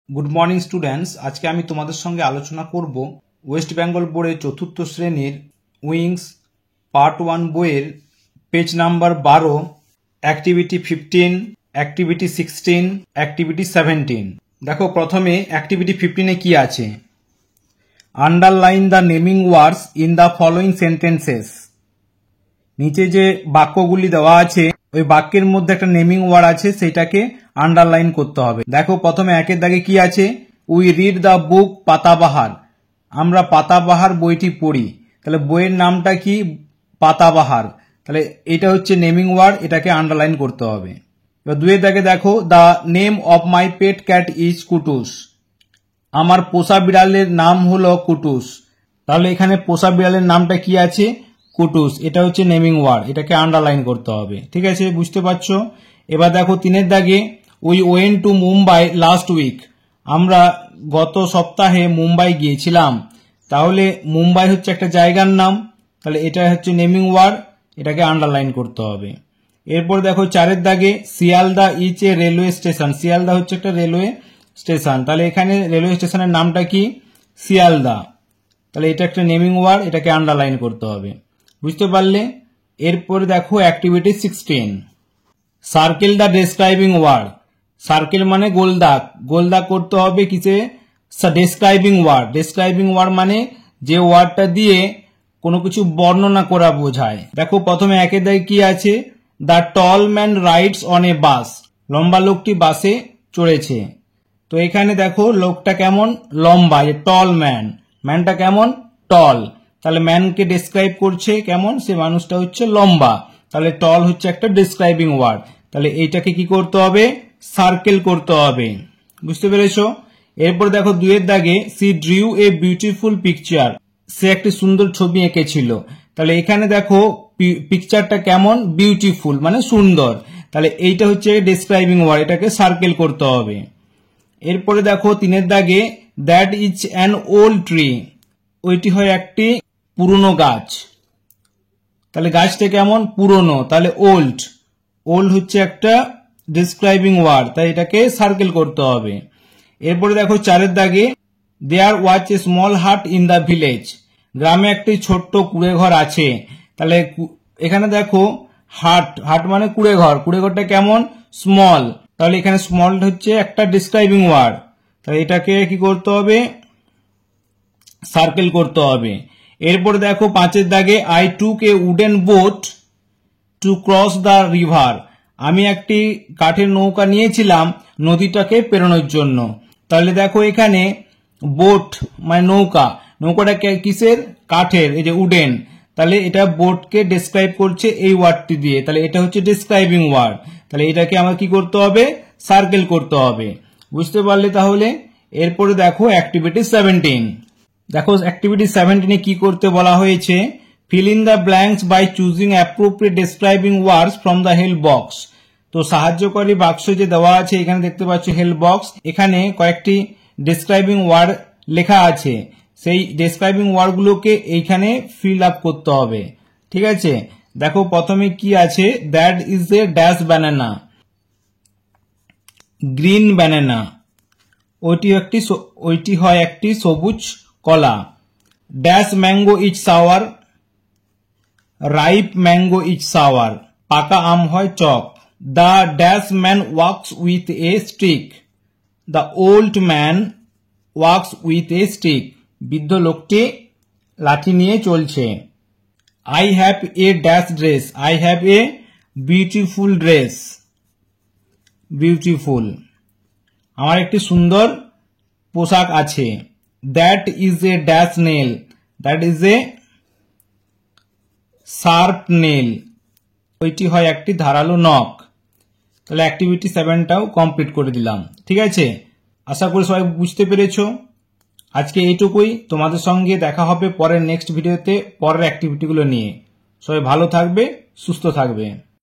Good morning students. आज के आमी तुम्हादेर संगे आलोचना करब वेस्ट बेंगल बोर्डे चतुर्थ श्रेणीर उइंग्स पार्ट 1 बोइएर page number 12 activity 15 activity 16 activity 17। देखो प्रथमे एक्टिविटी 15 की आछे underline the naming words in the following sentences. नीचे जे बाक्यगुली देওয়া আছে ওই বাক্যের মধ্যে একটা নেমিং ওয়ার্ড আছে সেটাকে আন্ডারলাইন করতে হবে। দেখো প্রথমে একের দাগে কি আছে, উই রিড দ্য বুক পাতাবাহার। আমরা পাতাবাহার বইটি পড়ি, তাহলে বইয়ের নামটা কি পাতাবাহার, তাহলে এটা হচ্ছে নেমিং ওয়ার্ড, এটাকে আন্ডারলাইন করতে হবে। এবার দুইয়ের দাগে দেখো the name of my pet cat is Kutus. আমার পোষা বিড়ালের নাম হলো কুটুস, তাহলে এখানে পোষা বিড়ালের নামটা কি আছে কুটুস, এটা হচ্ছে নেমিং ওয়ার্ড, এটাকে আন্ডারলাইন করতে হবে। ঠিক আছে, বুঝতে পারছো। এবার দেখো তিনের দাগে we went to Mumbai last week. আমরা গত সপ্তাহে মুম্বাই গিয়েছিলাম, তাহলে মুম্বাই হচ্ছে একটা জায়গার নাম, তাহলে এটা হচ্ছে নেমিং ওয়ার্ড, এটাকে আন্ডারলাইন করতে হবে। এরপর দেখো চারের দাগে Sealdah is a railway station. Sealdah হচ্ছে একটা রেলওয়ে স্টেশন, তাহলে এখানে রেলওয়ে স্টেশনের নামটা কি শিয়ালদা, তাহলে এটা একটা নেমিং ওয়ার্ড, এটাকে আন্ডারলাইন করতে হবে। বুঝতে পারলে। এরপর দেখো activity 16 circle the describing word. Circle মানে গোলদাগ, গোলদাগ করতে হবে কিসে ডেসক্রাইবিং ওয়ার্ড। ডেসক্রাইবিং ওয়ার্ড মানে যে ওয়ার্ডটা দিয়ে কোনো কিছু বর্ণনা করা বোঝায়। দেখো প্রথমে একের দাগে কি আছে, the tall man rides on a bus. লম্বা লোকটি বাসে চড়েছে, তো এখানে দেখো লোকটা কেমন লম্বা, টল ম্যান, ম্যানটা কেমন টল, তাহলে ম্যানকে ডেসক্রাইব করছে কেমন, সে মানুষটা হচ্ছে লম্বা, তাহলে টল হচ্ছে একটা ডেসক্রাইবিং ওয়ার্ড, তাহলে এইটাকে কি করতে হবে সার্কেল করতে হবে। বুঝতে পেরেছো। এরপর দেখো দুইয়ের দাগে she drew a beautiful picture. সে একটি সুন্দর ছবি এঁকেছিল, তাহলে এখানে দেখো পিকচারটা কেমন বিউটিফুল মানে সুন্দর, তাহলে এইটা হচ্ছে ডেসক্রাইবিং ওয়ার্ড, এটাকে সার্কেল করতে হবে। এরপরে দেখো তিনের দাগে that is an old tree. ওইটি হয় একটি পুরনো গাছ, তাহলে গাছটা কেমন পুরনো, তাহলে ওল্ড, ওল্ড হচ্ছে একটা ডিসক্রাইবিং ওয়ার্ড, তাই এটাকে সার্কেল করতে হবে। এরপরে দেখো চারের দাগে দেয়ার ওয়াজ এ স্মল হাট ইন দ্য ভিলেজ। গ্রামে একটি ছোট্ট কুড়ে ঘর আছে, তাহলে এখানে দেখো হাট, হাট মানে কুড়ে ঘর, কুড়ে ঘরটা কেমন স্মল, তাহলে এখানে স্মল হচ্ছে একটা ডিসক্রাইবিং ওয়ার্ড, তাহলে এটাকে কি করতে হবে সার্কেল করতে হবে। এরপরে দেখো পাঁচের দাগে I took a wooden boat to cross the river. আমি একটি কাঠের নৌকা নিয়েছিলাম নদীটাকে পেরোনোর জন্য, তাহলে দেখো এখানে বোট মানে নৌকা, নৌকাটা কিসের কাঠের, এই যে উডেন, তাহলে এটা বোটকে ডেসক্রাইব করছে এই ওয়ার্ডটি দিয়ে, তাহলে এটা হচ্ছে ডেসক্রাইবিং ওয়ার্ড, তাহলে এটাকে আমার কি করতে হবে সার্কেল করতে হবে। বুঝতে পারলে তাহলে। এরপরে দেখো অ্যাক্টিভিটি 17। দেখো অ্যাক্টিভিটি 17 কি করতে বলা হয়েছে, fill in the blanks by choosing appropriate describing words from the help box. তো সাহায্যকারী বাক্স যে দেওয়া আছে এখানে দেখতে পাচ্ছ হেল্প বক্স, এখানে কয়েকটি ডেসক্রাইবিং ওয়ার্ড লেখা আছে, সেই ডেসক্রাইবিং ওয়ার্ডগুলোকে এইখানে ফিল আপ করতে হবে। ঠিক আছে, দেখো প্রথমে কি আছে, that is a dash banana, green banana, ওইটি হয় একটি সবুজ কলা। Dash mango is sour, ripe mango is sour, পাকা আম হয় চক। The dash man walks with a stick, the old man walks with a stick, বৃদ্ধ লোকটি লাঠি নিয়ে চলছে। I have a dash dress, I have a beautiful dress, beautiful, আমার একটি সুন্দর পোশাক আছে। That is a dash nail, that is A sharp nail, ওইটি হয় একটি ধারালো নখ। তাহলে অ্যাক্টিভিটি 7টাও কমপ্লিট করে দিলাম। ঠিক আছে, আশা করি সবাই বুঝতে পেরেছো। আজকে এইটুকুই, তোমাদের সঙ্গে দেখা হবে পরের নেক্সট ভিডিওতে পরের অ্যাক্টিভিটিগুলো নিয়ে। সবাই ভালো থাকবে, সুস্থ থাকবে।